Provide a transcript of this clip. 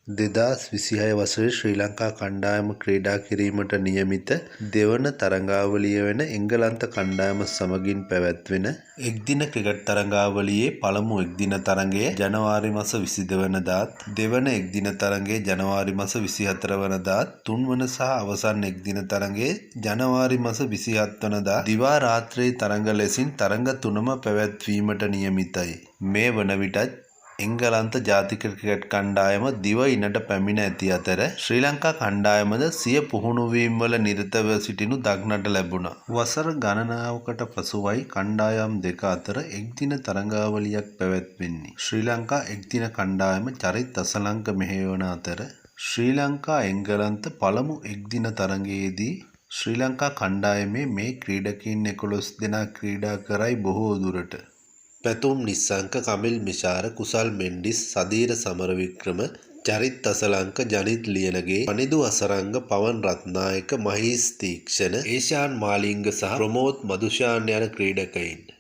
2026 වසරේ ශ්‍රී ලංකා කණ්ඩායම ක්‍රීඩා කිරීමට නියමිත දෙවන තරඟාවලිය වෙන එංගලන්ත කණ්ඩායම සමගින් පැවැත්වෙන එක්දින ක්‍රිකට් තරඟාවලියේ පළමු එක්දින තරඟය ජනවාරි මාස 22 වනදාත් දෙවන එක්දින තරඟය ජනවාරි මාස 24 වනදාත් තුන්වන සහ අවසන් එක්දින තරඟය ජනවාරි මාස 27 වනදා දිවා රාත්‍රී තරඟ ලෙසින් තරඟ තුනම පැවැත්වීමට නියමිතයි. මේ වන විටත් එංගලන්ත ජාතික ක්‍රිකට් කණ්ඩායම දිවයිනට පැමිණ ඇති අතර ශ්‍රී ලංකා කණ්ඩායමද සිය පුහුණුවීම් වල නිරතව සිටිනු දක්නට ලැබුණා. වසර ගණනාවකට පසුවයි කණ්ඩායම් දෙක අතර එක්දින තරඟාවලියක් පැවැත්වෙන්නේ. ශ්‍රී ලංකා එක්දින කණ්ඩායම චරිත් අසලංක මෙහෙයවන අතර ශ්‍රී ලංකා එංගලන්ත පළමු එක්දින තරඟයේදී ශ්‍රී ලංකා කණ්ඩායමේ මේ ක්‍රීඩකයින් 11 දෙනා ක්‍රීඩා කරයි බොහෝ දුරට. පැතුම් නිස්සංක, කමිල් මිශාර, කුසල් මෙන්ඩිස්, සදීර සමරවික්‍රම, චරිත් අසලංක, ජනිත් ලියනගේ, පනිදු අසරංග, පවන් රත්නායක, මහීස් තීක්ෂණ, ඒෂාන් මාලිංග සහ ප්‍රමෝද් මදුෂාන් යන ක්‍රීඩකයින්